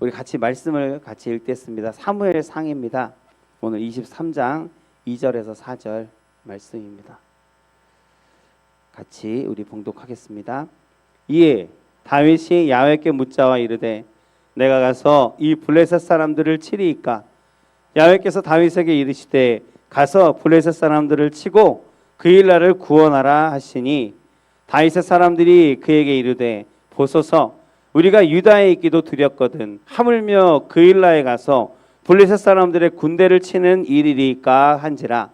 우리 같이 말씀을 같이 읽겠습니다. 사무엘상입니다. 오늘 23장 2절에서 4절 말씀입니다. 같이 우리 봉독하겠습니다. 이에 다윗이 야훼께 묻자와 이르되 내가 가서 이 블레셋 사람들을 치리이까? 야훼께서 다윗에게 이르시되 가서 블레셋 사람들을 치고 그 일날을 구원하라 하시니 다윗의 사람들이 그에게 이르되 보소서 우리가 유다에 있기도 두렵거든 하물며 그 일날에 가서 블레셋 사람들의 군대를 치는 일이리까 한지라.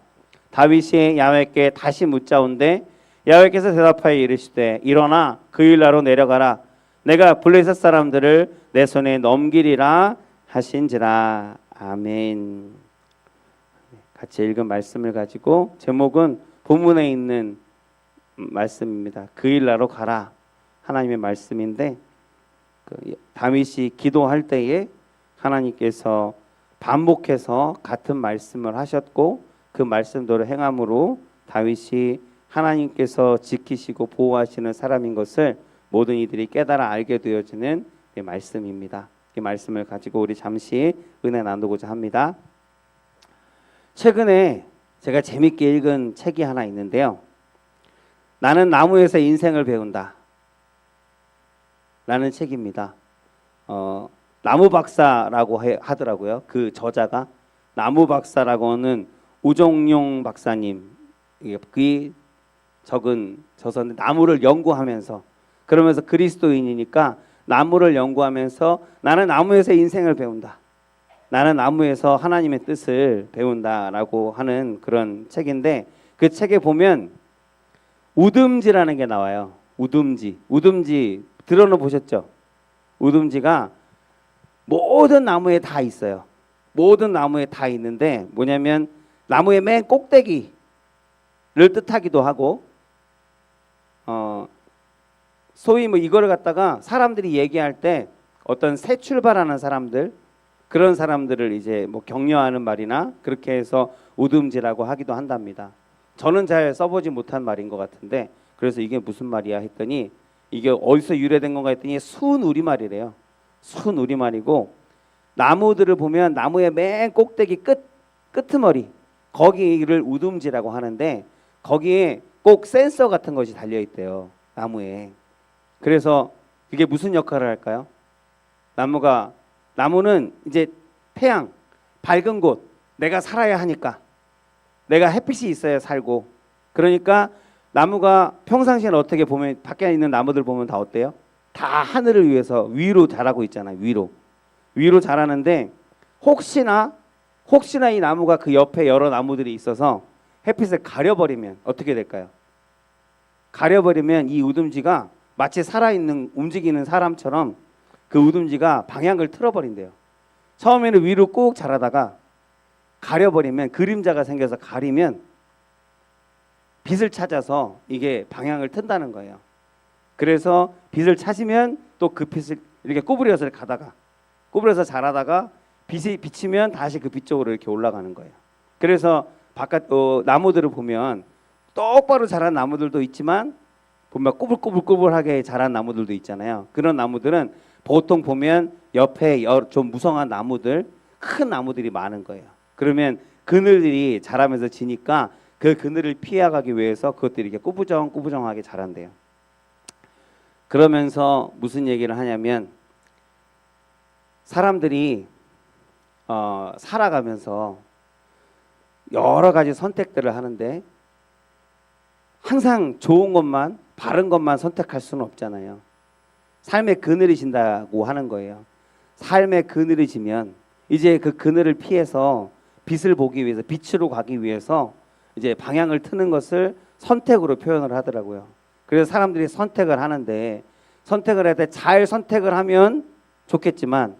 다윗이 야훼께 다시 묻자온데 야훼께서 대답하여 이르시되 일어나 그 일나로 내려가라. 내가 블레셋 사람들을 내 손에 넘기리라 하신지라. 아멘. 같이 읽은 말씀을 가지고 제목은 본문에 있는 말씀입니다. 그 일나로 가라. 하나님의 말씀인데 다윗이 기도할 때에 하나님께서 반복해서 같은 말씀을 하셨고 그 말씀대로 행함으로 다윗이 하나님께서 지키시고 보호하시는 사람인 것을 모든 이들이 깨달아 알게 되어지는 말씀입니다. 이 말씀을 가지고 우리 잠시 은혜 나누고자 합니다. 최근에 제가 재밌게 읽은 책이 하나 있는데요. 나는 나무에서 인생을 배운다 라는 책입니다. 나무 박사라고 하더라고요. 그 저자가 나무 박사라고는 우종용 박사님 그 적은 저서인데 나무를 연구하면서 그러면서 그리스도인이니까 나무를 연구하면서 나는 나무에서 인생을 배운다. 나는 나무에서 하나님의 뜻을 배운다라고 하는 그런 책인데 그 책에 보면 우듬지라는 게 나와요. 우듬지 들어는 보셨죠? 우듬지가 모든 나무에 다 있어요. 모든 나무에 다 있는데 뭐냐면 나무의 맨 꼭대기를 뜻하기도 하고 소위 뭐 이거를 갖다가 사람들이 얘기할 때 어떤 새 출발하는 사람들 그런 사람들을 이제 뭐 격려하는 말이나 그렇게 해서 우듬지라고 하기도 한답니다. 저는 잘 써보지 못한 말인 것 같은데 그래서 이게 무슨 말이야 했더니 이게 어디서 유래된 건가 했더니 순 우리말이래요. 순 우리말이고 나무들을 보면 나무의 맨 꼭대기 끄트머리 거기를 우듬지라고 하는데 거기에 꼭 센서 같은 것이 달려 있대요. 나무에. 그래서 그게 무슨 역할을 할까요? 나무는 이제 태양 밝은 곳 내가 살아야 하니까 내가 햇빛이 있어야 살고 그러니까 나무가 평상시에는 어떻게 보면 밖에 있는 나무들 보면 다 어때요? 다 하늘을 위해서 위로 자라고 있잖아요. 위로 자라는데 혹시나 이 나무가 그 옆에 여러 나무들이 있어서 햇빛을 가려버리면 어떻게 될까요? 가려버리면 이 우듬지가 마치 살아있는 움직이는 사람처럼 그 우듬지가 방향을 틀어버린대요. 처음에는 위로 꾹 자라다가 가려버리면 그림자가 생겨서 가리면 빛을 찾아서 이게 방향을 튼다는 거예요. 그래서 빛을 찾으면 또 그 빛을 이렇게 구부려서 가다가 구부려서 자라다가 빛이 비치면 다시 그 빛 쪽으로 이렇게 올라가는 거예요. 그래서 바깥 나무들을 보면 똑바로 자란 나무들도 있지만 보면 꾸불꾸불하게 자란 나무들도 있잖아요. 그런 나무들은 보통 보면 옆에 좀 무성한 나무들, 큰 나무들이 많은 거예요. 그러면 그늘들이 자라면서 지니까 그 그늘을 피해가기 위해서 그것들이 이렇게 꾸부정하게 자란대요. 그러면서 무슨 얘기를 하냐면 사람들이 살아가면서 여러 가지 선택들을 하는데 항상 좋은 것만 바른 것만 선택할 수는 없잖아요. 삶의 그늘이 진다고 하는 거예요. 삶의 그늘이 지면 이제 그 그늘을 피해서 빛을 보기 위해서 빛으로 가기 위해서 이제 방향을 트는 것을 선택으로 표현을 하더라고요. 그래서 사람들이 선택을 하는데 선택을 할 때 잘 선택을 하면 좋겠지만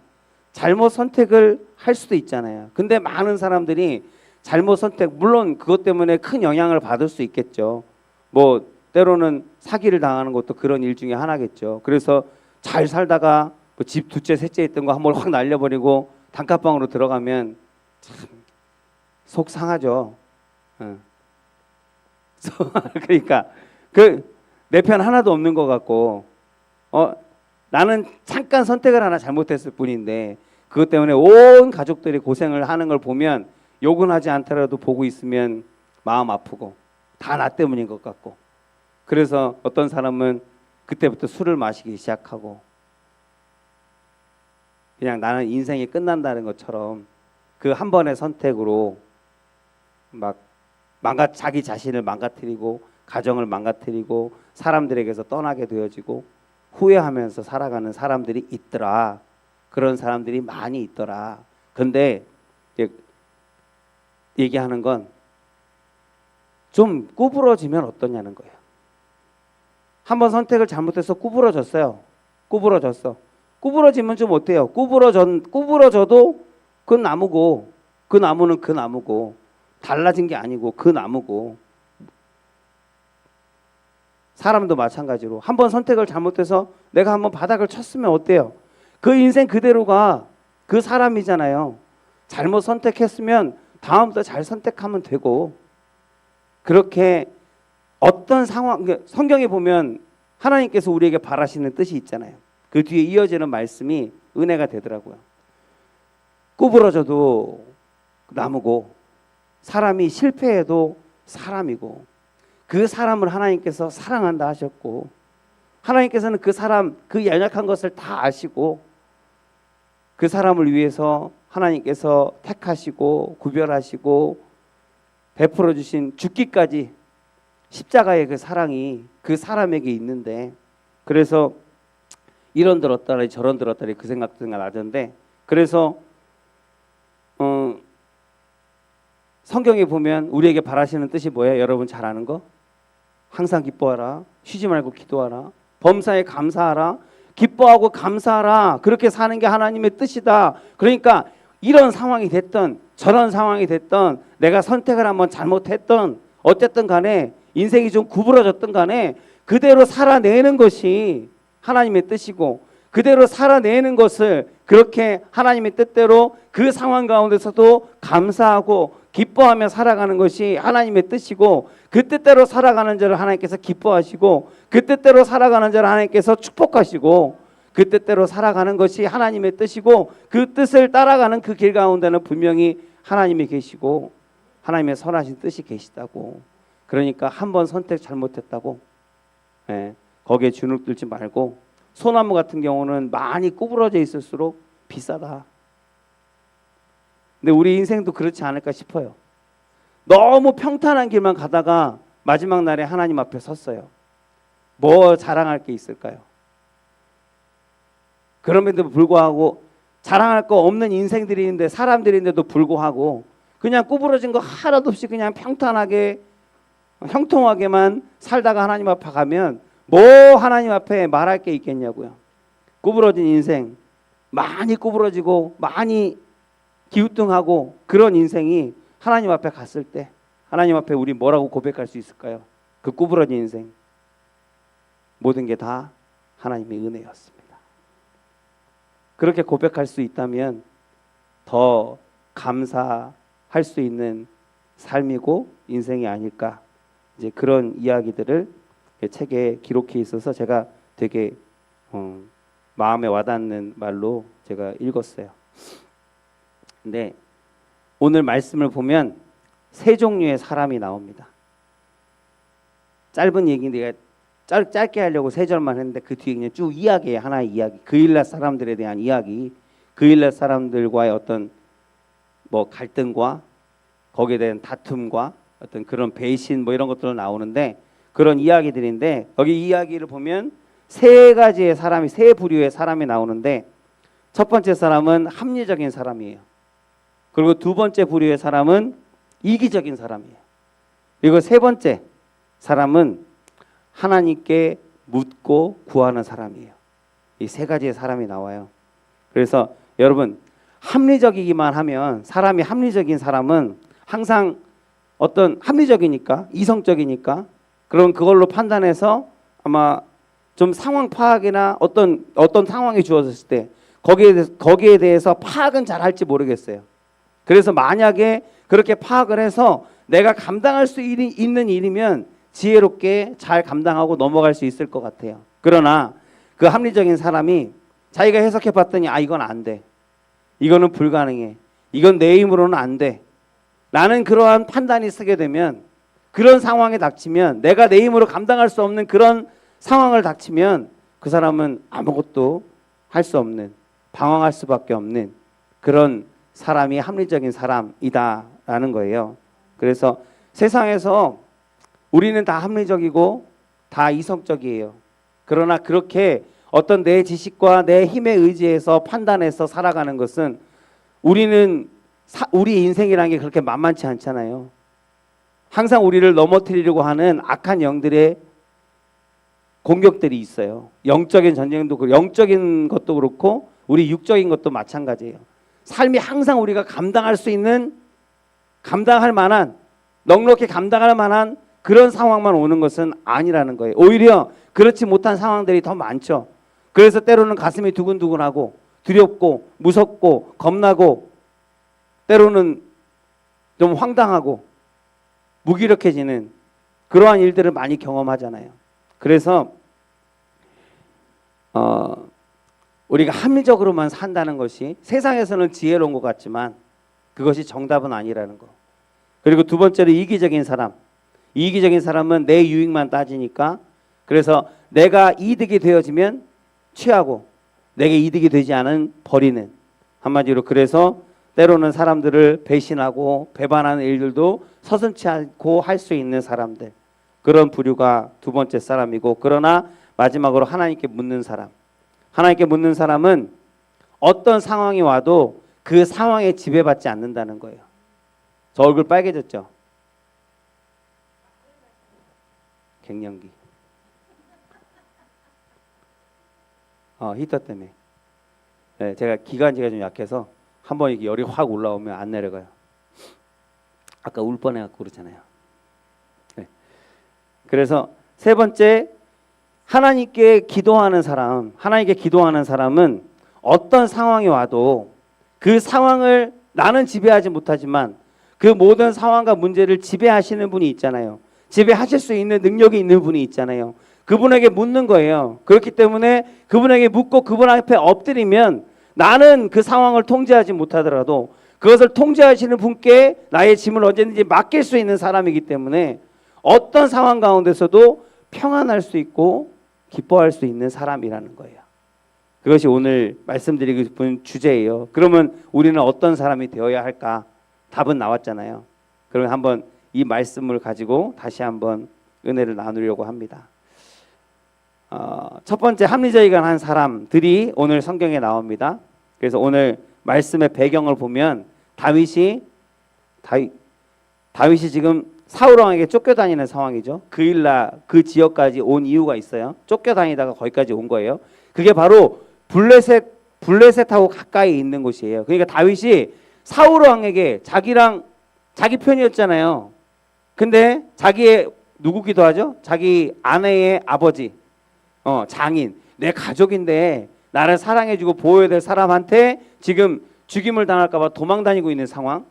잘못 선택을 할 수도 있잖아요. 근데 많은 사람들이 잘못 선택 물론 그것 때문에 큰 영향을 받을 수 있겠죠. 뭐 때로는 사기를 당하는 것도 그런 일 중에 하나겠죠. 그래서 잘 살다가 뭐 집 두째 셋째 있던 거 한번 확 날려버리고 단칸방으로 들어가면 참 속 상하죠. 그러니까 그 내 편 하나도 없는 것 같고 나는 잠깐 선택을 하나 잘못했을 뿐인데 그것 때문에 온 가족들이 고생을 하는 걸 보면 욕은 하지 않더라도 보고 있으면 마음 아프고 다 나 때문인 것 같고, 그래서 어떤 사람은 그때부터 술을 마시기 시작하고 그냥 나는 인생이 끝난다는 것처럼 그 한 번의 선택으로 막 자기 자신을 망가뜨리고 가정을 망가뜨리고 사람들에게서 떠나게 되어지고 후회하면서 살아가는 사람들이 있더라. 그런 사람들이 많이 있더라. 근데 얘기하는 건 좀 구부러지면 어떠냐는 거예요. 한번 선택을 잘못해서 구부러졌어요. 구부러지면 좀 어때요? 구부러져도 그 나무고, 그 나무는 그 나무고, 달라진 게 아니고 그 나무고, 사람도 마찬가지로 한번 선택을 잘못해서 내가 한번 바닥을 쳤으면 어때요? 그 인생 그대로가 그 사람이잖아요. 잘못 선택했으면 다음부터 잘 선택하면 되고, 그렇게 어떤 상황, 성경에 보면 하나님께서 우리에게 바라시는 뜻이 있잖아요. 그 뒤에 이어지는 말씀이 은혜가 되더라고요. 구부러져도 나무고, 사람이 실패해도 사람이고, 그 사람을 하나님께서 사랑한다 하셨고, 하나님께서는 그 사람, 그 연약한 것을 다 아시고, 그 사람을 위해서 하나님께서 택하시고 구별하시고 베풀어 주신 죽기까지 십자가의 그 사랑이 그 사람에게 있는데, 그래서 이런 들었다리 저런 들었다리 그 생각도 나던데, 그래서 성경에 보면 우리에게 바라시는 뜻이 뭐예요? 여러분 잘 아는 거? 항상 기뻐하라, 쉬지 말고 기도하라, 범사에 감사하라, 기뻐하고 감사하라. 그렇게 사는 게 하나님의 뜻이다. 그러니까 이런 상황이 됐던 저런 상황이 됐던 내가 선택을 한번 잘못했던 어쨌든 간에 인생이 좀 구부러졌던 간에 그대로 살아내는 것이 하나님의 뜻이고, 그대로 살아내는 것을 그렇게 하나님의 뜻대로 그 상황 가운데서도 감사하고 기뻐하며 살아가는 것이 하나님의 뜻이고, 그 뜻대로 살아가는 자를 하나님께서 기뻐하시고, 그 뜻대로 살아가는 자를 하나님께서 축복하시고, 그 뜻대로 살아가는 것이 하나님의 뜻이고, 그 뜻을 따라가는 그 길 가운데는 분명히 하나님이 계시고 하나님의 선하신 뜻이 계시다고. 그러니까 한번 선택 잘못했다고 거기에 주눅 들지 말고, 소나무 같은 경우는 많이 구부러져 있을수록 비싸다. 근데 우리 인생도 그렇지 않을까 싶어요. 너무 평탄한 길만 가다가 마지막 날에 하나님 앞에 섰어요. 뭐 자랑할 게 있을까요? 그럼에도 불구하고 자랑할 거 없는 인생들이 있는데, 사람들인데도 불구하고 그냥 구부러진 거 하나도 없이 그냥 평탄하게 형통하게만 살다가 하나님 앞에 가면 뭐 하나님 앞에 말할 게 있겠냐고요. 구부러진 인생, 많이 구부러지고 많이 기우뚱하고 그런 인생이 하나님 앞에 갔을 때 하나님 앞에 우리 뭐라고 고백할 수 있을까요? 그 구부러진 인생, 모든 게 다 하나님의 은혜였습니다. 그렇게 고백할 수 있다면 더 감사할 수 있는 삶이고 인생이 아닐까, 이제 그런 이야기들을 책에 기록해 있어서 제가 되게 마음에 와닿는 말로 제가 읽었어요. 근데 오늘 말씀을 보면 세 종류의 사람이 나옵니다. 짧은 얘기인데 짧게 하려고 세 절만 했는데 그 뒤에 그냥 쭉 이야기예요. 하나의 이야기. 그 일날 사람들에 대한 이야기, 그 일날 사람들과의 어떤 뭐 갈등과 거기에 대한 다툼과 어떤 그런 배신 뭐 이런 것들로 나오는데, 그런 이야기들인데, 여기 이야기를 보면 세 가지의 사람이, 세 부류의 사람이 나오는데, 첫 번째 사람은 합리적인 사람이에요. 그리고 두 번째 부류의 사람은 이기적인 사람이에요. 그리고 세 번째 사람은 하나님께 묻고 구하는 사람이에요. 이 세 가지의 사람이 나와요. 그래서 여러분, 합리적이기만 하면, 사람이 합리적인 사람은 항상 어떤 합리적이니까, 이성적이니까, 그럼 그걸로 판단해서 아마 좀 상황 파악이나 어떤 상황이 주어졌을 때 거기에 대해서 파악은 잘 할지 모르겠어요. 그래서 만약에 그렇게 파악을 해서 내가 감당할 수 있는 일이면 지혜롭게 잘 감당하고 넘어갈 수 있을 것 같아요. 그러나 그 합리적인 사람이 자기가 해석해 봤더니 아 이건 안 돼. 이거는 불가능해. 이건 내 힘으로는 안 돼. 라는 그러한 판단이 서게 되면 그런 상황에 닥치면 내가 내 힘으로 감당할 수 없는 그런 상황을 닥치면 그 사람은 아무것도 할 수 없는 방황할 수밖에 없는 그런 사람이 합리적인 사람이다라는 거예요. 그래서 세상에서 우리는 다 합리적이고 다 이성적이에요. 그러나 그렇게 어떤 내 지식과 내 힘에 의지해서 판단해서 살아가는 것은 우리는 우리 인생이라는 게 그렇게 만만치 않잖아요. 항상 우리를 넘어뜨리려고 하는 악한 영들의 공격들이 있어요. 영적인 전쟁도 영적인 것도 그렇고 우리 육적인 것도 마찬가지예요. 삶이 항상 우리가 감당할 수 있는 감당할 만한 넉넉히 감당할 만한 그런 상황만 오는 것은 아니라는 거예요. 오히려 그렇지 못한 상황들이 더 많죠. 그래서 때로는 가슴이 두근두근하고 두렵고 무섭고 겁나고 때로는 좀 황당하고 무기력해지는 그러한 일들을 많이 경험하잖아요. 그래서 우리가 합리적으로만 산다는 것이 세상에서는 지혜로운 것 같지만 그것이 정답은 아니라는 거. 그리고 두 번째로 이기적인 사람. 이기적인 사람은 내 유익만 따지니까 그래서 내가 이득이 되어지면 취하고 내게 이득이 되지 않은 버리는 한마디로 그래서 때로는 사람들을 배신하고 배반하는 일들도 서슴지 않고 할 수 있는 사람들 그런 부류가 두 번째 사람이고 그러나 마지막으로 하나님께 묻는 사람 하나님께 묻는 사람은 어떤 상황이 와도 그 상황에 지배받지 않는다는 거예요. 저 얼굴 빨개졌죠? 갱년기 히터 때문에 네, 제가 기관지가 좀 약해서 한번 이렇게 열이 확 올라오면 안 내려가요. 아까 울 뻔해갖고 그렇잖아요. 네. 그래서 세 번째 하나님께 기도하는 사람 하나님께 기도하는 사람은 어떤 상황이 와도 그 상황을 나는 지배하지 못하지만 그 모든 상황과 문제를 지배하시는 분이 있잖아요. 지배하실 수 있는 능력이 있는 분이 있잖아요. 그분에게 묻는 거예요. 그렇기 때문에 그분에게 묻고 그분 앞에 엎드리면 나는 그 상황을 통제하지 못하더라도 그것을 통제하시는 분께 나의 짐을 언제든지 맡길 수 있는 사람이기 때문에 어떤 상황 가운데서도 평안할 수 있고 기뻐할 수 있는 사람이라는 거예요. 그것이 오늘 말씀드리고 싶은 주제예요. 그러면 우리는 어떤 사람이 되어야 할까? 답은 나왔잖아요. 그러면 한번 이 말씀을 가지고 다시 한번 은혜를 나누려고 합니다. 첫 번째 합리적인 사람들이 오늘 성경에 나옵니다. 그래서 오늘 말씀의 배경을 보면 다윗이 지금 사울 왕에게 쫓겨다니는 상황이죠. 그일라 그 지역까지 온 이유가 있어요. 쫓겨다니다가 거기까지 온 거예요. 그게 바로 블레셋하고 가까이 있는 곳이에요. 그러니까 다윗이 사울 왕에게 자기 편이었잖아요. 근데 자기의 누구기도 하죠? 자기 아내의 아버지, 장인, 내 가족인데 나를 사랑해주고 보호해야 될 사람한테 지금 죽임을 당할까봐 도망다니고 있는 상황.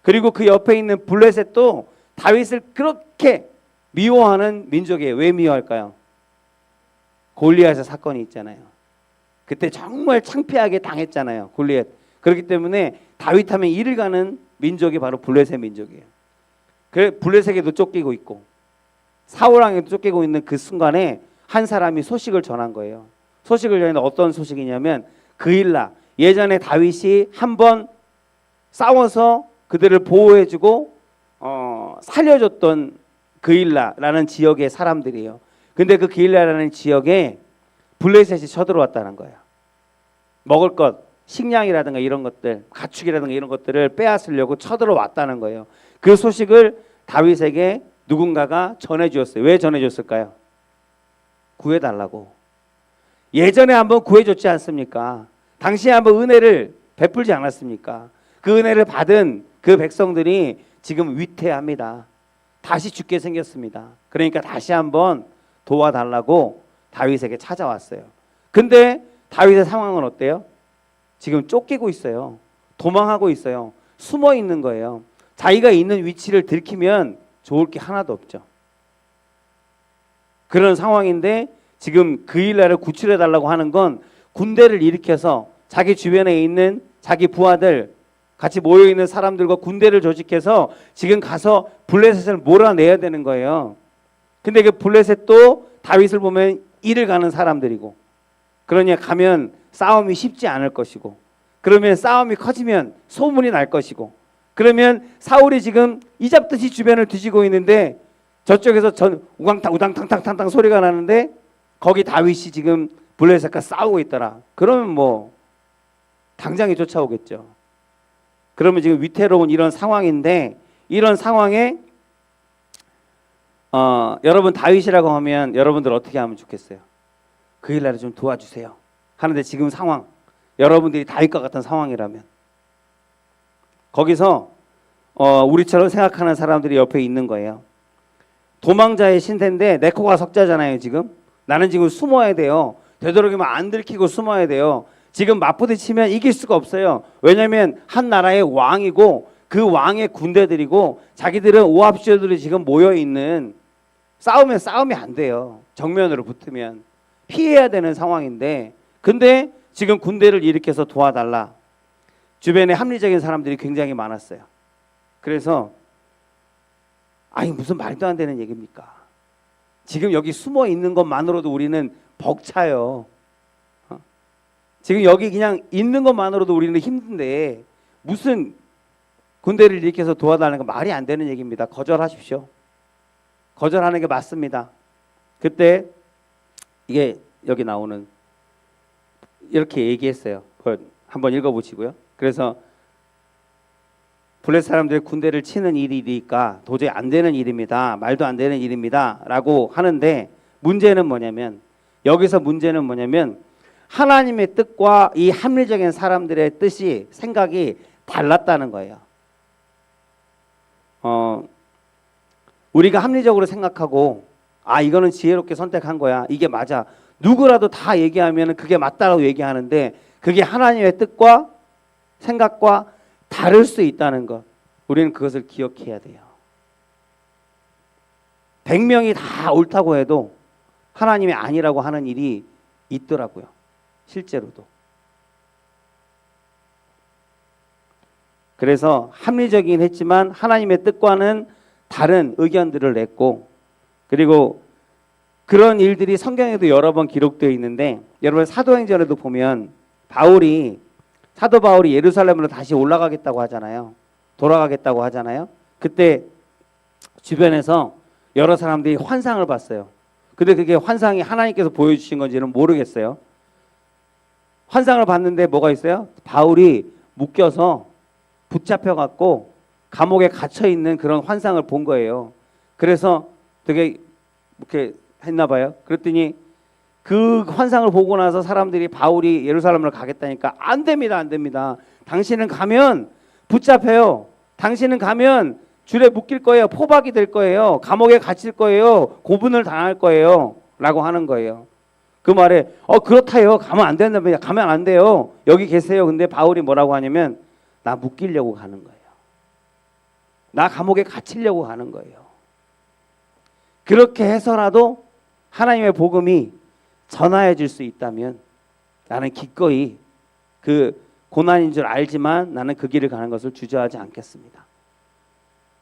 그리고 그 옆에 있는 블레셋도 다윗을 그렇게 미워하는 민족이에요. 왜 미워할까요? 골리앗의 사건이 있잖아요. 그때 정말 창피하게 당했잖아요. 골리앗. 그렇기 때문에 다윗하면 이를 가는 민족이 바로 블레셋 민족이에요. 그래 블레셋에도 쫓기고 있고 사울 왕에도 쫓기고 있는 그 순간에 한 사람이 소식을 전한 거예요. 소식을 전했는데 어떤 소식이냐면 그일라 예전에 다윗이 한번 싸워서 그들을 보호해주고 살려줬던 그일라라는 지역의 사람들이에요. 근데 그 그일라라는 지역에 블레셋이 쳐들어왔다는 거예요. 먹을 것, 식량이라든가 이런 것들, 가축이라든가 이런 것들을 빼앗으려고 쳐들어왔다는 거예요. 그 소식을 다윗에게 누군가가 전해주었어요. 왜 전해줬을까요? 구해달라고. 예전에 한번 구해줬지 않습니까? 당시에 한번 은혜를 베풀지 않았습니까? 그 은혜를 받은 그 백성들이 지금 위태합니다. 다시 죽게 생겼습니다. 그러니까 다시 한번 도와달라고 다윗에게 찾아왔어요. 근데 다윗의 상황은 어때요? 지금 쫓기고 있어요. 도망하고 있어요. 숨어 있는 거예요. 자기가 있는 위치를 들키면 좋을 게 하나도 없죠. 그런 상황인데 지금 그 일날을 구출해 달라고 하는 건 군대를 일으켜서 자기 주변에 있는 자기 부하들 같이 모여 있는 사람들과 군대를 조직해서 지금 가서 블레셋을 몰아내야 되는 거예요. 근데 그 블레셋도 다윗을 보면 일을 가는 사람들이고, 그러니 가면 싸움이 쉽지 않을 것이고, 그러면 싸움이 커지면 소문이 날 것이고, 그러면 사울이 지금 이잡듯이 주변을 뒤지고 있는데 저쪽에서 우당탕 우당탕탕탕탕 소리가 나는데 거기 다윗이 지금 블레셋과 싸우고 있더라. 그러면 뭐 당장에 쫓아오겠죠. 그러면 지금 위태로운 이런 상황인데, 이런 상황에 여러분 다윗이라고 하면 여러분들 어떻게 하면 좋겠어요? 그 일날에 좀 도와주세요 하는데, 지금 상황 여러분들이 다윗과 같은 상황이라면 거기서 우리처럼 생각하는 사람들이 옆에 있는 거예요. 도망자의 신세인데 내 코가 석자잖아요. 지금 나는 지금 숨어야 돼요. 되도록이면 안 들키고 숨어야 돼요. 지금 맞부딪히면 이길 수가 없어요. 왜냐하면 한 나라의 왕이고 그 왕의 군대들이고 자기들은 오합지졸들이 지금 모여있는, 싸움이 안 돼요. 정면으로 붙으면 피해야 되는 상황인데, 근데 지금 군대를 일으켜서 도와달라. 주변에 합리적인 사람들이 굉장히 많았어요. 그래서 아니 무슨 말도 안 되는 얘기입니까? 지금 여기 숨어 있는 것만으로도 우리는 벅차요. 지금 여기 그냥 있는 것만으로도 우리는 힘든데 무슨 군대를 일으켜서 도와달라는 건 말이 안 되는 얘기입니다. 거절하십시오. 거절하는 게 맞습니다. 그때 이게 여기 나오는 이렇게 얘기했어요. 한번 읽어보시고요. 그래서 블레셋 사람들이 군대를 치는 일이니까 도저히 안 되는 일입니다. 말도 안 되는 일입니다. 라고 하는데, 문제는 뭐냐면, 여기서 문제는 뭐냐면 하나님의 뜻과 이 합리적인 사람들의 뜻이, 생각이 달랐다는 거예요. 우리가 합리적으로 생각하고 이거는 지혜롭게 선택한 거야, 이게 맞아, 누구라도 다 얘기하면 그게 맞다라고 얘기하는데 그게 하나님의 뜻과 생각과 다를 수 있다는 것, 우리는 그것을 기억해야 돼요. 100명이 다 옳다고 해도 하나님이 아니라고 하는 일이 있더라고요. 실제로도. 그래서 합리적이긴 했지만 하나님의 뜻과는 다른 의견들을 냈고, 그리고 그런 일들이 성경에도 여러 번 기록되어 있는데, 여러분 사도행전에도 보면 사도 바울이 예루살렘으로 다시 올라가겠다고 하잖아요. 돌아가겠다고 하잖아요. 그때 주변에서 여러 사람들이 환상을 봤어요. 근데 그게 환상이 하나님께서 보여주신 건지는 모르겠어요. 환상을 봤는데 뭐가 있어요? 바울이 묶여서 붙잡혀갖고 감옥에 갇혀있는 그런 환상을 본 거예요. 그래서 되게 이렇게 했나 봐요. 그랬더니 그 환상을 보고 나서 사람들이 바울이 예루살렘으로 가겠다니까 안 됩니다, 안 됩니다. 당신은 가면 붙잡혀요. 당신은 가면 줄에 묶일 거예요. 포박이 될 거예요. 감옥에 갇힐 거예요. 고문을 당할 거예요. 라고 하는 거예요. 그 말에 그렇다요. 가면 안 된답니다. 가면 안 돼요. 여기 계세요. 근데 바울이 뭐라고 하냐면 나 묶이려고 가는 거예요. 나 감옥에 갇히려고 하는 거예요. 그렇게 해서라도 하나님의 복음이 전하여질 수 있다면 나는 기꺼이 그 고난인 줄 알지만 나는 그 길을 가는 것을 주저하지 않겠습니다.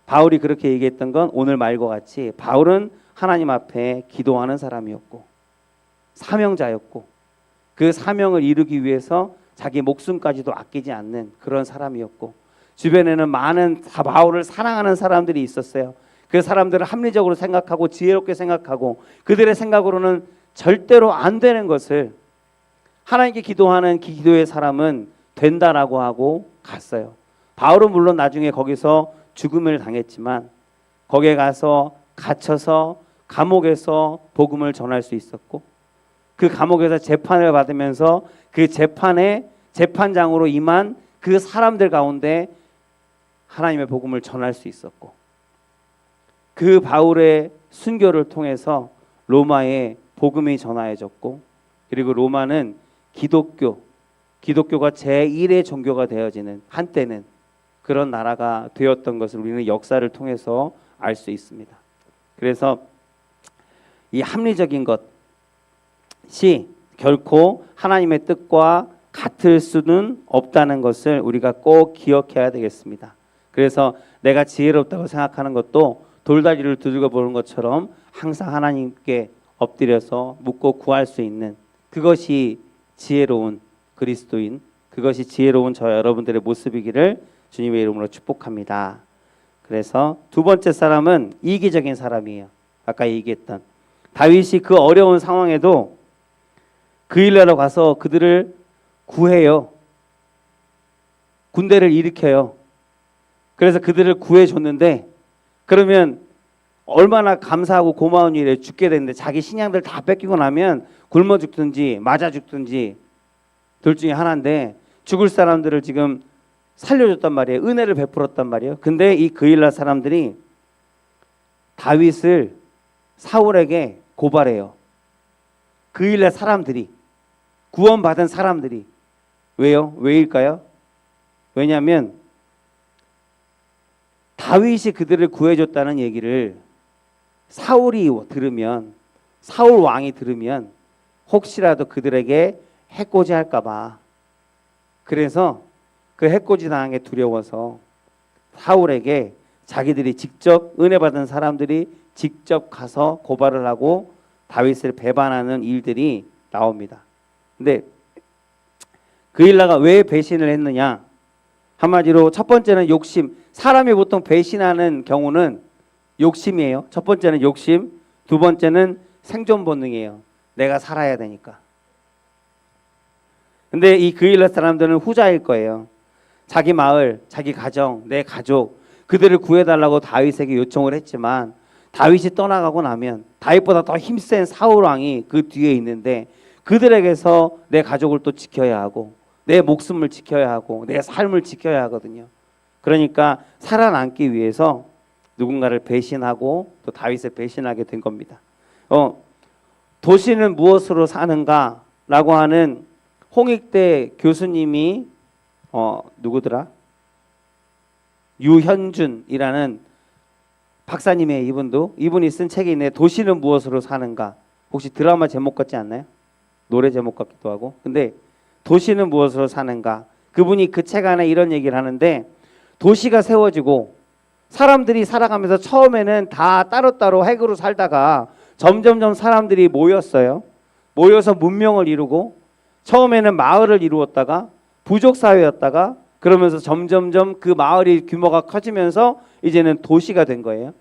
바울이 그렇게 얘기했던 건 오늘 말과 같이 바울은 하나님 앞에 기도하는 사람이었고 사명자였고 그 사명을 이루기 위해서 자기 목숨까지도 아끼지 않는 그런 사람이었고, 주변에는 많은 바울을 사랑하는 사람들이 있었어요. 그 사람들을 합리적으로 생각하고 지혜롭게 생각하고 그들의 생각으로는 절대로 안 되는 것을 하나님께 기도하는 기도의 사람은 된다라고 하고 갔어요. 바울은 물론 나중에 거기서 죽음을 당했지만 거기에 가서 갇혀서 감옥에서 복음을 전할 수 있었고, 그 감옥에서 재판을 받으면서 그 재판장으로 임한 그 사람들 가운데 하나님의 복음을 전할 수 있었고, 그 바울의 순교를 통해서 로마에 복음이 전하여졌고, 그리고 로마는 기독교가 제1의 종교가 되어지는 한때는 그런 나라가 되었던 것을 우리는 역사를 통해서 알 수 있습니다. 그래서 이 합리적인 것, 결코 하나님의 뜻과 같을 수는 없다는 것을 우리가 꼭 기억해야 되겠습니다. 그래서 내가 지혜롭다고 생각하는 것도 돌다리를 두들겨 보는 것처럼 항상 하나님께 엎드려서 묻고 구할 수 있는, 그것이 지혜로운 그리스도인, 그것이 지혜로운 저 여러분들의 모습이기를 주님의 이름으로 축복합니다. 그래서 두 번째 사람은 이기적인 사람이에요. 아까 얘기했던 다윗이 그 어려운 상황에도 그일라로 가서 그들을 구해요. 군대를 일으켜요. 그래서 그들을 구해줬는데, 그러면 얼마나 감사하고 고마운 일에 죽게 되는데, 자기 신양들 다 뺏기고 나면 굶어 죽든지 맞아 죽든지 둘 중에 하나인데, 죽을 사람들을 지금 살려줬단 말이에요. 은혜를 베풀었단 말이에요. 근데 이 그일라 사람들이 다윗을 사울에게 고발해요. 그일라 사람들이, 구원받은 사람들이. 왜요? 왜일까요? 왜냐하면 다윗이 그들을 구해줬다는 얘기를 사울이 들으면, 사울 왕이 들으면 혹시라도 그들에게 해코지 할까 봐, 그래서 그 해코지 당하게 두려워서 사울에게 자기들이 직접, 은혜 받은 사람들이 직접 가서 고발을 하고 다윗을 배반하는 일들이 나옵니다. 근데 그일라가 왜 배신을 했느냐? 한마디로 첫 번째는 욕심. 사람이 보통 배신하는 경우는 욕심이에요. 첫 번째는 욕심, 두 번째는 생존 본능이에요. 내가 살아야 되니까. 근데 이 그일라 사람들은 후자일 거예요. 자기 마을, 자기 가정, 내 가족, 그들을 구해달라고 다윗에게 요청을 했지만 다윗이 떠나가고 나면 다윗보다 더 힘센 사울 왕이 그 뒤에 있는데, 그들에게서 내 가족을 또 지켜야 하고 내 목숨을 지켜야 하고 내 삶을 지켜야 하거든요. 그러니까 살아남기 위해서 누군가를 배신하고 또 다윗을 배신하게 된 겁니다. 도시는 무엇으로 사는가 라고 하는 홍익대 교수님이 누구더라? 유현준이라는 박사님의 이분이 쓴 책이 있네. 도시는 무엇으로 사는가. 혹시 드라마 제목 같지 않나요? 노래 제목 같기도 하고. 근데 도시는 무엇으로 사는가, 그분이 그 책 안에 이런 얘기를 하는데, 도시가 세워지고 사람들이 살아가면서 처음에는 다 따로따로 핵으로 살다가 점점점 사람들이 모였어요. 모여서 문명을 이루고, 처음에는 마을을 이루었다가 부족 사회였다가, 그러면서 점점점 그 마을이 규모가 커지면서 이제는 도시가 된 거예요.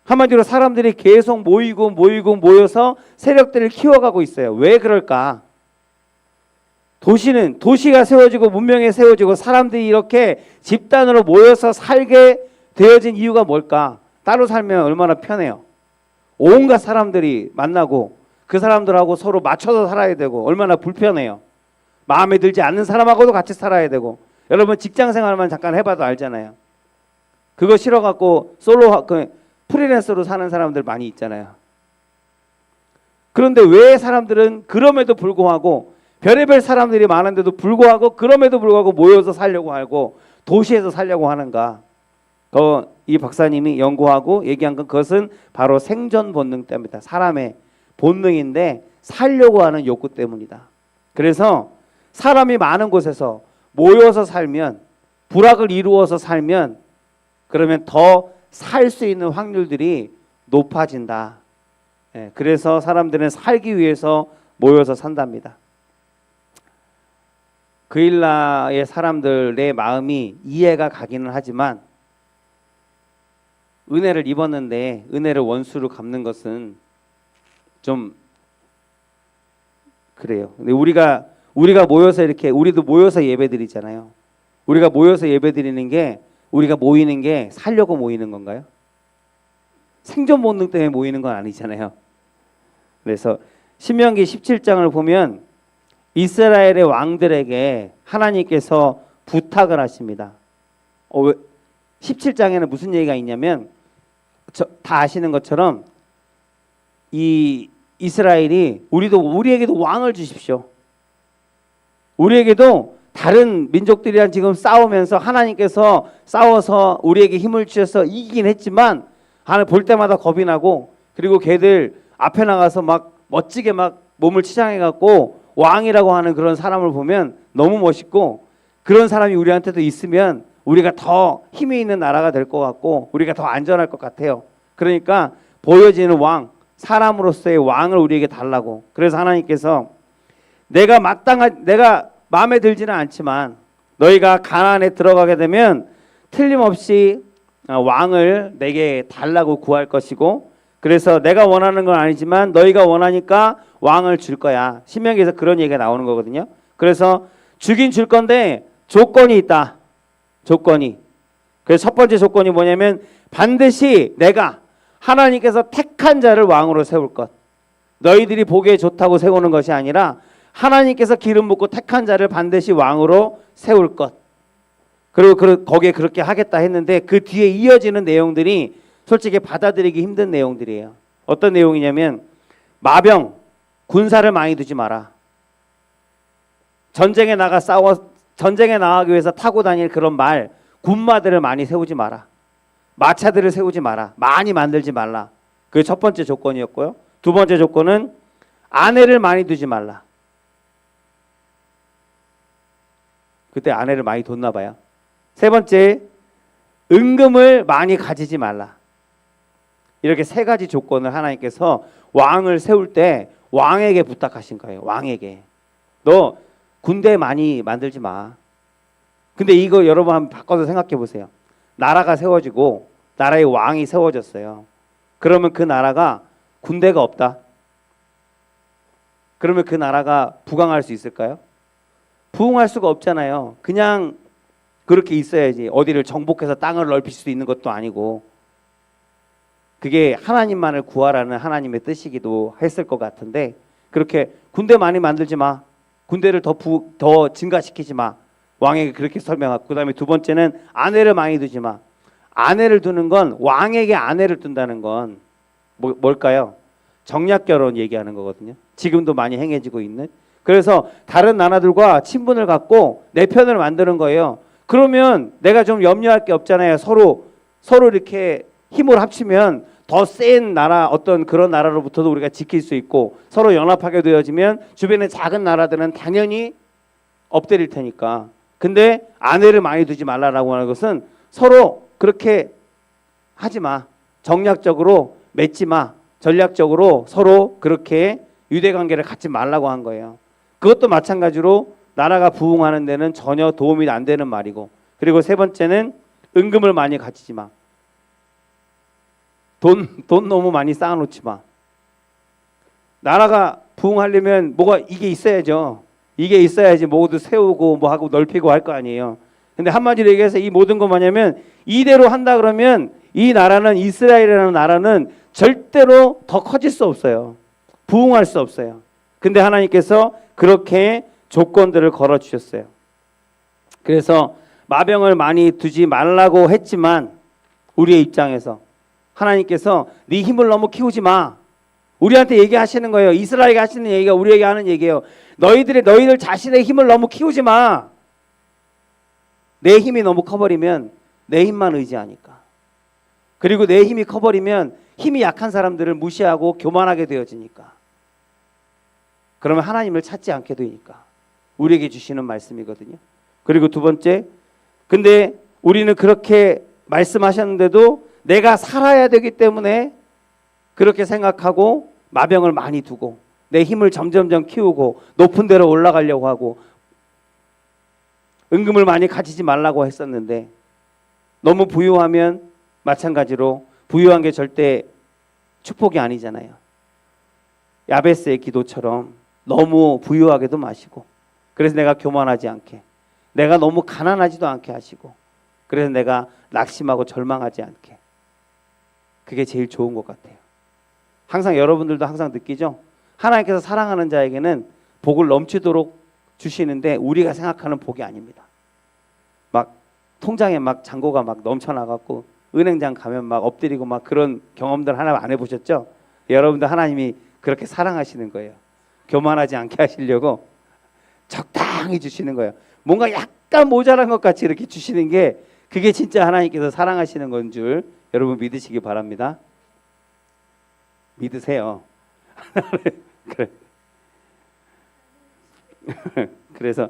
한마디로 사람들이 계속 모여서 세력들을 키워가고 있어요. 왜 그럴까? 도시가 세워지고 문명이 세워지고 사람들이 이렇게 집단으로 모여서 살게 되어진 이유가 뭘까? 따로 살면 얼마나 편해요. 온갖 사람들이 만나고 그 사람들하고 서로 맞춰서 살아야 되고 얼마나 불편해요. 마음에 들지 않는 사람하고도 같이 살아야 되고. 여러분 직장 생활만 잠깐 해봐도 알잖아요. 그거 싫어갖고 프리랜서로 사는 사람들 많이 있잖아요. 그런데 왜 사람들은 그럼에도 불구하고, 별의별 사람들이 많은데도 불구하고, 그럼에도 불구하고 모여서 살려고 하고 도시에서 살려고 하는가? 이 박사님이 연구하고 얘기한 건, 그것은 바로 생존 본능 때문이다. 사람의 본능인데 살려고 하는 욕구 때문이다. 그래서 사람이 많은 곳에서 모여서 살면, 부락을 이루어서 살면, 그러면 더 살 수 있는 확률들이 높아진다. 그래서 사람들은 살기 위해서 모여서 산답니다. 그일라의 사람들의 마음이 이해가 가기는 하지만, 은혜를 입었는데 은혜를 원수로 갚는 것은 좀 그래요. 근데 우리가 모여서 이렇게, 우리도 모여서 예배드리잖아요. 우리가 모여서 예배드리는 게, 우리가 모이는 게 살려고 모이는 건가요? 생존 본능 때문에 모이는 건 아니잖아요. 그래서 신명기 17장을 보면 이스라엘의 왕들에게 하나님께서 부탁을 하십니다. 17장에는 무슨 얘기가 있냐면, 다 아시는 것처럼 이 이스라엘이 우리에게도 왕을 주십시오. 우리에게도 다른 민족들이랑 지금 싸우면서 하나님께서 싸워서 우리에게 힘을 주셔서 이기긴 했지만, 하나 볼 때마다 겁이 나고, 그리고 걔들 앞에 나가서 막 멋지게 막 몸을 치장해 갖고 왕이라고 하는 그런 사람을 보면 너무 멋있고, 그런 사람이 우리한테도 있으면 우리가 더 힘이 있는 나라가 될 것 같고 우리가 더 안전할 것 같아요. 그러니까 보여지는 왕, 사람으로서의 왕을 우리에게 달라고. 그래서 하나님께서 내가 마음에 들지는 않지만 너희가 가나안에 들어가게 되면 틀림없이 왕을 내게 달라고 구할 것이고, 그래서 내가 원하는 건 아니지만 너희가 원하니까 왕을 줄 거야. 신명기에서 그런 얘기가 나오는 거거든요. 그래서 주긴 줄 건데 조건이 있다. 조건이. 그래서 첫 번째 조건이 뭐냐면 반드시 내가 하나님께서 택한 자를 왕으로 세울 것. 너희들이 보기에 좋다고 세우는 것이 아니라 하나님께서 기름 붓고 택한 자를 반드시 왕으로 세울 것. 그리고 거기에 그렇게 하겠다 했는데 그 뒤에 이어지는 내용들이 솔직히 받아들이기 힘든 내용들이에요. 어떤 내용이냐면 마병, 군사를 많이 두지 마라. 전쟁에 나가기 위해서 타고 다닐 그런 군마들을 많이 세우지 마라. 마차들을 세우지 마라. 많이 만들지 말라. 그게 첫 번째 조건이었고요. 두 번째 조건은 아내를 많이 두지 말라. 그때 아내를 많이 뒀나 봐요. 세 번째, 은금을 많이 가지지 말라. 이렇게 세 가지 조건을 하나님께서 왕을 세울 때 왕에게 부탁하신 거예요. 왕에게. 너 군대 많이 만들지 마. 근데 이거 여러분 한번 바꿔서 생각해 보세요. 나라가 세워지고 나라의 왕이 세워졌어요. 그러면 그 나라가 군대가 없다. 그러면 그 나라가 부강할 수 있을까요? 부흥할 수가 없잖아요. 그냥 그렇게 있어야지. 어디를 정복해서 땅을 넓힐 수 있는 것도 아니고. 그게 하나님만을 구하라는 하나님의 뜻이기도 했을 것 같은데, 그렇게 군대 많이 만들지 마. 군대를 더 증가시키지 마. 왕에게 그렇게 설명하고, 그 다음에 두 번째는 아내를 많이 두지 마. 아내를 두는 건, 왕에게 아내를 둔다는 건 뭘까요? 정략결혼 얘기하는 거거든요. 지금도 많이 행해지고 있는. 그래서 다른 나라들과 친분을 갖고 내 편을 만드는 거예요. 그러면 내가 좀 염려할 게 없잖아요. 서로 이렇게 힘을 합치면 더 센 나라, 어떤 그런 나라로부터도 우리가 지킬 수 있고, 서로 연합하게 되어지면 주변의 작은 나라들은 당연히 엎드릴 테니까. 근데 아내를 많이 두지 말라라고 하는 것은 서로 그렇게 하지 마. 정략적으로 맺지 마. 전략적으로 서로 그렇게 유대관계를 갖지 말라고 한 거예요. 그것도 마찬가지로 나라가 부흥하는 데는 전혀 도움이 안 되는 말이고, 그리고 세 번째는 은금을 많이 가지지 마. 돈 너무 많이 쌓아놓지 마. 나라가 부흥하려면 이게 있어야죠. 이게 있어야지 모두 세우고 뭐 하고 넓히고 할 거 아니에요. 근데 한마디로 얘기해서 이 모든 건 뭐냐면, 이대로 한다 그러면 이 나라는, 이스라엘이라는 나라는 절대로 더 커질 수 없어요. 부흥할 수 없어요. 근데 하나님께서 그렇게 조건들을 걸어 주셨어요. 그래서 마병을 많이 두지 말라고 했지만 우리의 입장에서 하나님께서 네 힘을 너무 키우지 마. 우리한테 얘기하시는 거예요. 이스라엘에게 하시는 얘기가 우리에게 하는 얘기예요. 너희들 자신의 힘을 너무 키우지 마. 내 힘이 너무 커버리면 내 힘만 의지하니까. 그리고 내 힘이 커버리면 힘이 약한 사람들을 무시하고 교만하게 되어지니까. 그러면 하나님을 찾지 않게 되니까. 우리에게 주시는 말씀이거든요. 그리고 두 번째, 근데 우리는 그렇게 말씀하셨는데도 내가 살아야 되기 때문에 그렇게 생각하고 마병을 많이 두고 내 힘을 점점점 키우고 높은 데로 올라가려고 하고 은금을 많이 가지지 말라고 했었는데, 너무 부유하면 마찬가지로 부유한 게 절대 축복이 아니잖아요. 야베스의 기도처럼 너무 부유하게도 마시고, 그래서 내가 교만하지 않게, 내가 너무 가난하지도 않게 하시고, 그래서 내가 낙심하고 절망하지 않게. 그게 제일 좋은 것 같아요. 항상 여러분들도 항상 느끼죠? 하나님께서 사랑하는 자에게는 복을 넘치도록 주시는데 우리가 생각하는 복이 아닙니다. 막 통장에 막 잔고가 막 넘쳐나갖고 은행장 가면 막 엎드리고 막 그런 경험들 하나 안 해보셨죠? 여러분들 하나님이 그렇게 사랑하시는 거예요. 교만하지 않게 하시려고 적당히 주시는 거예요. 뭔가 약간 모자란 것 같이 이렇게 주시는 게, 그게 진짜 하나님께서 사랑하시는 건 줄 여러분 믿으시기 바랍니다. 믿으세요. 그래. 그래서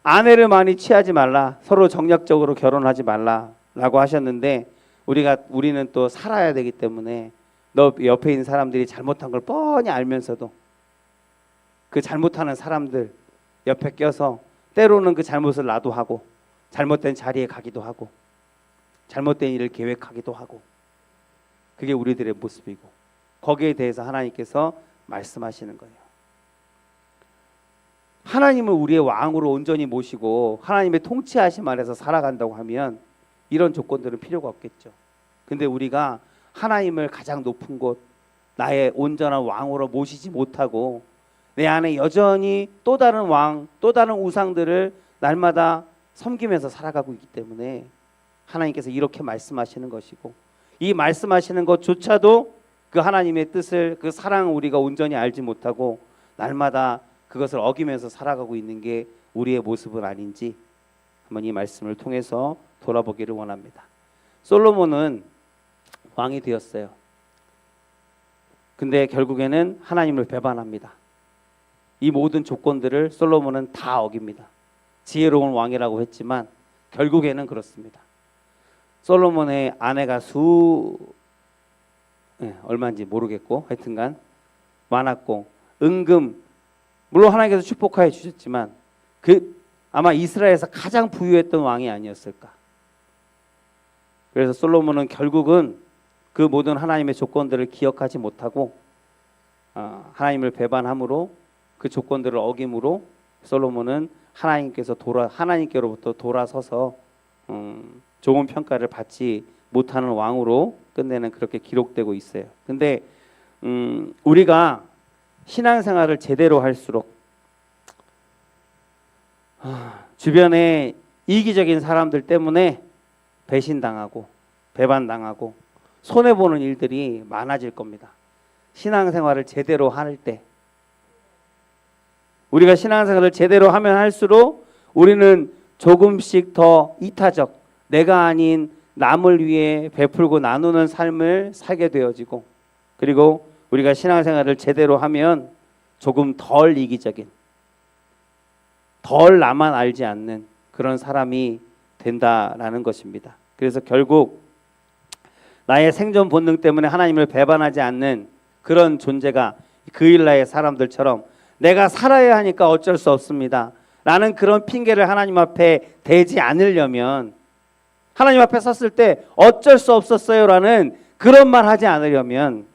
아내를 많이 취하지 말라, 서로 정략적으로 결혼하지 말라라고 하셨는데 우리는 또 살아야 되기 때문에 너 옆에 있는 사람들이 잘못한 걸 뻔히 알면서도 그 잘못하는 사람들 옆에 껴서 때로는 그 잘못을 나도 하고 잘못된 자리에 가기도 하고 잘못된 일을 계획하기도 하고 그게 우리들의 모습이고 거기에 대해서 하나님께서 말씀하시는 거예요. 하나님을 우리의 왕으로 온전히 모시고 하나님의 통치하심 아래서 살아간다고 하면 이런 조건들은 필요가 없겠죠. 근데 우리가 하나님을 가장 높은 곳 나의 온전한 왕으로 모시지 못하고 내 안에 여전히 또 다른 왕, 또 다른 우상들을 날마다 섬기면서 살아가고 있기 때문에 하나님께서 이렇게 말씀하시는 것이고 이 말씀하시는 것조차도 그 하나님의 뜻을 그 사랑을 우리가 온전히 알지 못하고 날마다 그것을 어기면서 살아가고 있는 게 우리의 모습은 아닌지 한번 이 말씀을 통해서 돌아보기를 원합니다. 솔로몬은 왕이 되었어요. 근데 결국에는 하나님을 배반합니다. 이 모든 조건들을 솔로몬은 다 어깁니다. 지혜로운 왕이라고 했지만 결국에는 그렇습니다. 솔로몬의 아내가 얼마인지 모르겠고 하여튼간 많았고 은금 물론 하나님께서 축복하여 주셨지만 아마 이스라엘에서 가장 부유했던 왕이 아니었을까. 그래서 솔로몬은 결국은 그 모든 하나님의 조건들을 기억하지 못하고 하나님을 배반함으로 그 조건들을 어김으로 솔로몬은 하나님께로부터 돌아서서 좋은 평가를 받지 못하는 왕으로 끝내는 그렇게 기록되고 있어요. 근데 우리가 신앙생활을 제대로 할수록 주변에 이기적인 사람들 때문에 배신당하고 배반당하고 손해보는 일들이 많아질 겁니다. 신앙생활을 제대로 할 때 우리가 신앙생활을 제대로 하면 할수록 우리는 조금씩 더 이타적 내가 아닌 남을 위해 베풀고 나누는 삶을 살게 되어지고 그리고 우리가 신앙생활을 제대로 하면 조금 덜 이기적인 덜 나만 알지 않는 그런 사람이 된다라는 것입니다. 그래서 결국 나의 생존 본능 때문에 하나님을 배반하지 않는 그런 존재가 그일라의 사람들처럼 내가 살아야 하니까 어쩔 수 없습니다 라는 그런 핑계를 하나님 앞에 대지 않으려면 하나님 앞에 섰을 때 어쩔 수 없었어요 라는 그런 말 하지 않으려면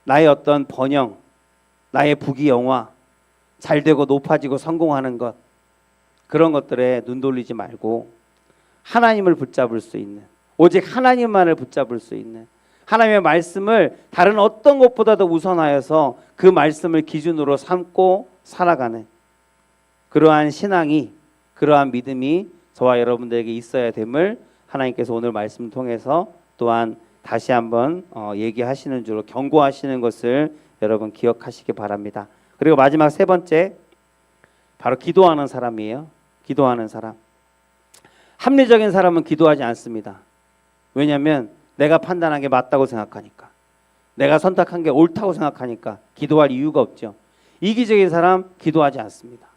나의 어떤 번영, 나의 부귀영화, 잘되고 높아지고 성공하는 것 그런 것들에 눈 돌리지 말고 하나님을 붙잡을 수 있는 오직 하나님만을 붙잡을 수 있는 하나님의 말씀을 다른 어떤 것보다도 우선하여서 그 말씀을 기준으로 삼고 살아가는 그러한 신앙이 그러한 믿음이 저와 여러분들에게 있어야 됨을 하나님께서 오늘 말씀 통해서 또한 다시 한번 얘기하시는 줄로 경고하시는 것을 여러분 기억하시기 바랍니다. 그리고 마지막 세 번째 바로 기도하는 사람이에요. 기도하는 사람. 합리적인 사람은 기도하지 않습니다. 왜냐하면 내가 판단한 게 맞다고 생각하니까 내가 선택한 게 옳다고 생각하니까 기도할 이유가 없죠. 이기적인 사람 기도하지 않습니다.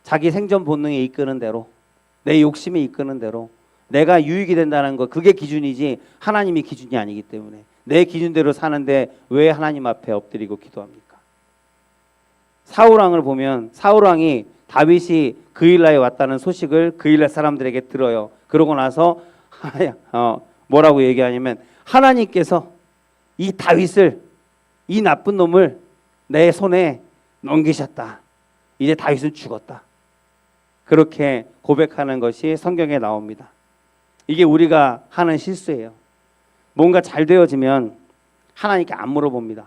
자기 생존 본능에 이끄는 대로 내 욕심에 이끄는 대로 내가 유익이 된다는 것 그게 기준이지 하나님이 기준이 아니기 때문에 내 기준대로 사는데 왜 하나님 앞에 엎드리고 기도합니까? 사울왕을 보면 사울왕이 다윗이 그일라에 왔다는 소식을 그일라 사람들에게 들어요. 그러고 나서 뭐라고 얘기하냐면 하나님께서 이 다윗을 이 나쁜 놈을 내 손에 넘기셨다. 이제 다윗은 죽었다. 그렇게 고백하는 것이 성경에 나옵니다. 이게 우리가 하는 실수예요. 뭔가 잘 되어지면 하나님께 안 물어봅니다.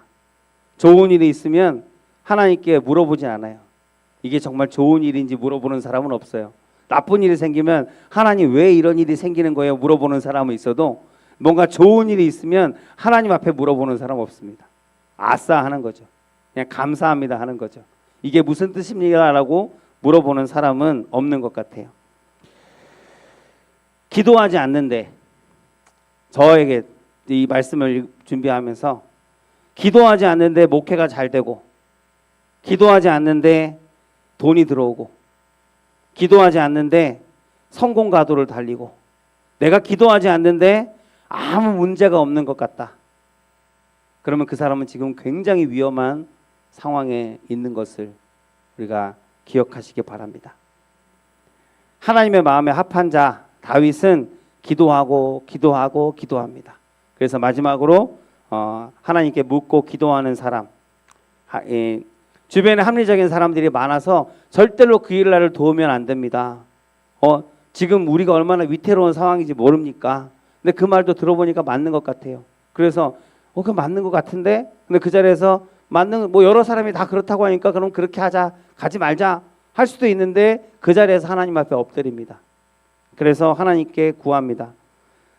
좋은 일이 있으면 하나님께 물어보진 않아요. 이게 정말 좋은 일인지 물어보는 사람은 없어요. 나쁜 일이 생기면 하나님 왜 이런 일이 생기는 거예요? 물어보는 사람은 있어도 뭔가 좋은 일이 있으면 하나님 앞에 물어보는 사람 없습니다. 아싸 하는 거죠. 그냥 감사합니다 하는 거죠. 이게 무슨 뜻입니까? 라고 물어보는 사람은 없는 것 같아요. 기도하지 않는데 저에게 이 말씀을 준비하면서 기도하지 않는데 목회가 잘 되고 기도하지 않는데 돈이 들어오고, 기도하지 않는데 성공 가도를 달리고, 내가 기도하지 않는데 아무 문제가 없는 것 같다. 그러면 그 사람은 지금 굉장히 위험한 상황에 있는 것을 우리가 기억하시기 바랍니다. 하나님의 마음에 합한 자 다윗은 기도합니다. 그래서 마지막으로 하나님께 묻고 기도하는 사람, 주변에 합리적인 사람들이 많아서 절대로 그 일날을 도우면 안 됩니다. 지금 우리가 얼마나 위태로운 상황인지 모릅니까? 근데 그 말도 들어보니까 맞는 것 같아요. 그래서 그 맞는 것 같은데, 근데 그 자리에서 여러 사람이 다 그렇다고 하니까 그럼 그렇게 하자, 가지 말자 할 수도 있는데 그 자리에서 하나님 앞에 엎드립니다. 그래서 하나님께 구합니다.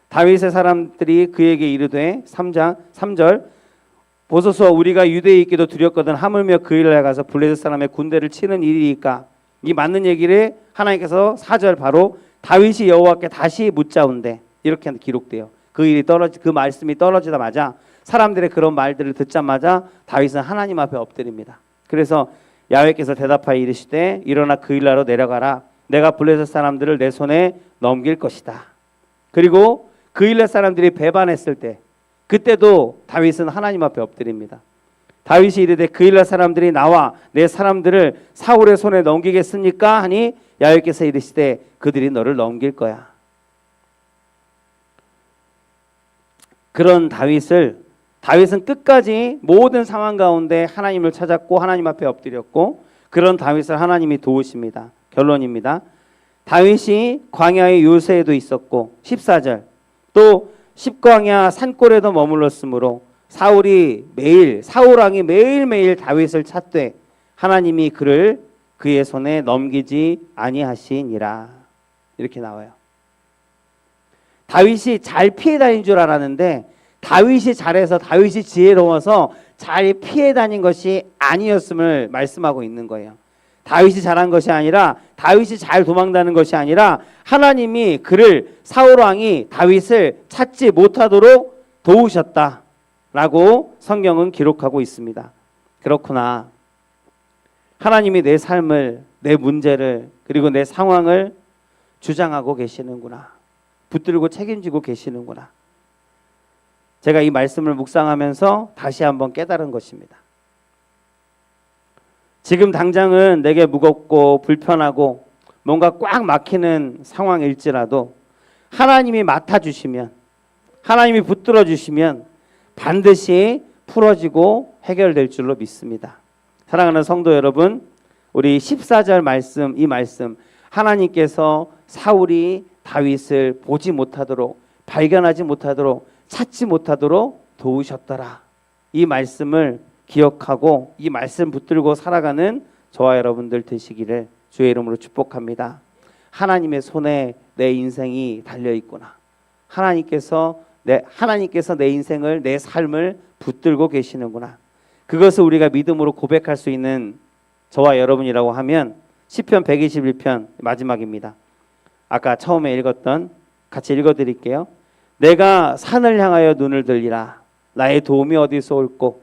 다윗의 사람들이 그에게 이르되 3장 3절 보소서 우리가 유대에 있기도 두렵거든 하물며 그 일에 가서 블레셋 사람의 군대를 치는 일이니까. 이 맞는 얘기를 하나님께서 4절 바로 다윗이 여호와께 다시 묻자온대 이렇게 기록돼요. 그 말씀이 떨어지자마자 사람들의 그런 말들을 듣자마자 다윗은 하나님 앞에 엎드립니다. 그래서 야훼께서 대답하여 이르시되 일어나 그 일나로 내려가라. 내가 블레셋 사람들을 내 손에 넘길 것이다. 그리고 그 일날 사람들이 배반했을 때 그때도 다윗은 하나님 앞에 엎드립니다. 다윗이 이르되 그 일날 사람들이 나와 내 사람들을 사울의 손에 넘기겠습니까? 하니 야훼께서 이르시되 그들이 너를 넘길 거야. 그런 다윗은 끝까지 모든 상황 가운데 하나님을 찾았고 하나님 앞에 엎드렸고 그런 다윗을 하나님이 도우십니다. 결론입니다. 다윗이 광야의 요새에도 있었고 14절 또 십광야 산골에도 머물렀으므로 사울왕이 매일매일 다윗을 찾되 하나님이 그의 손에 넘기지 아니하시니라. 이렇게 나와요. 다윗이 잘 피해 다닌 줄 알았는데 다윗이 잘해서 다윗이 지혜로워서 잘 피해 다닌 것이 아니었음을 말씀하고 있는 거예요. 다윗이 잘한 것이 아니라 다윗이 잘 도망다는 것이 아니라 하나님이 사울왕이 다윗을 찾지 못하도록 도우셨다라고 성경은 기록하고 있습니다. 그렇구나. 하나님이 내 삶을, 내 문제를, 그리고 내 상황을 주장하고 계시는구나. 붙들고 책임지고 계시는구나. 제가 이 말씀을 묵상하면서 다시 한번 깨달은 것입니다. 지금 당장은 내게 무겁고 불편하고 뭔가 꽉 막히는 상황일지라도 하나님이 맡아주시면, 하나님이 붙들어 주시면 반드시 풀어지고 해결될 줄로 믿습니다. 사랑하는 성도 여러분, 우리 14절 말씀, 이 말씀, 하나님께서 사울이 다윗을 보지 못하도록, 발견하지 못하도록, 찾지 못하도록 도우셨더라. 이 말씀을 기억하고 이 말씀 붙들고 살아가는 저와 여러분들 되시기를 주의 이름으로 축복합니다. 하나님의 손에 내 인생이 달려 있구나. 하나님께서 내 인생을, 내 삶을 붙들고 계시는구나. 그것을 우리가 믿음으로 고백할 수 있는 저와 여러분이라고 하면 시편 121편 마지막입니다. 아까 처음에 읽었던, 같이 읽어드릴게요. 내가 산을 향하여 눈을 들리라. 나의 도움이 어디서 올꼬?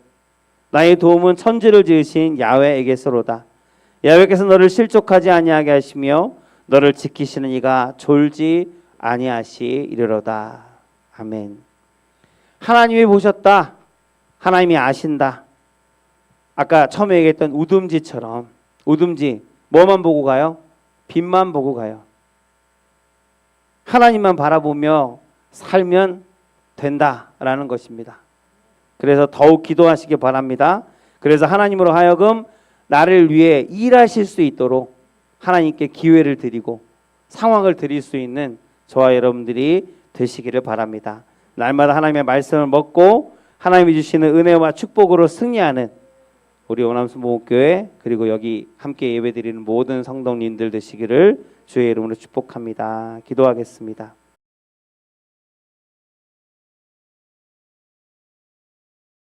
나의 도움은 천지를 지으신 야훼에게서로다. 야훼께서 너를 실족하지 아니하게 하시며 너를 지키시는 이가 졸지 아니하시리로다. 아멘. 하나님이 보셨다. 하나님이 아신다. 아까 처음에 얘기했던 우둠지처럼, 우둠지 뭐만 보고 가요? 빛만 보고 가요. 하나님만 바라보며 살면 된다라는 것입니다. 그래서 더욱 기도하시기 바랍니다. 그래서 하나님으로 하여금 나를 위해 일하실 수 있도록 하나님께 기회를 드리고 상황을 드릴 수 있는 저와 여러분들이 되시기를 바랍니다. 날마다 하나님의 말씀을 먹고 하나님이 주시는 은혜와 축복으로 승리하는 우리 오남순목교회 그리고 여기 함께 예배드리는 모든 성도님들 되시기를 주의 이름으로 축복합니다. 기도하겠습니다.